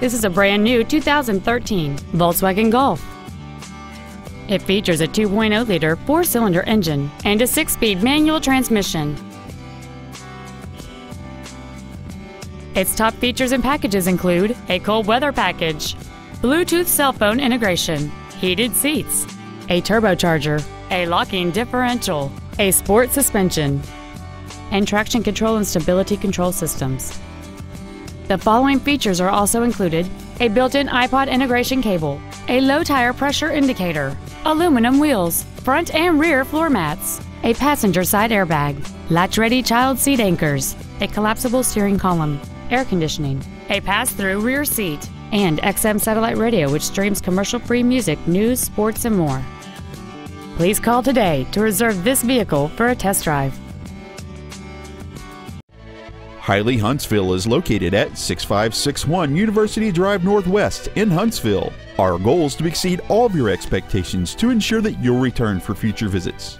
This is a brand new 2013 Volkswagen Golf. It features a 2.0-liter four-cylinder engine and a 6-speed manual transmission. Its top features and packages include a cold weather package, Bluetooth cell phone integration, heated seats, a turbocharger, a locking differential, a sport suspension, and traction control and stability control systems. The following features are also included: a built-in iPod integration cable, a low tire pressure indicator, aluminum wheels, front and rear floor mats, a passenger side airbag, latch-ready child seat anchors, a collapsible steering column, air conditioning, a pass-through rear seat, and XM satellite radio which streams commercial-free music, news, sports, and more. Please call today to reserve this vehicle for a test drive. Hiley Huntsville is located at 6561 University Drive Northwest in Huntsville. Our goal is to exceed all of your expectations to ensure that you'll return for future visits.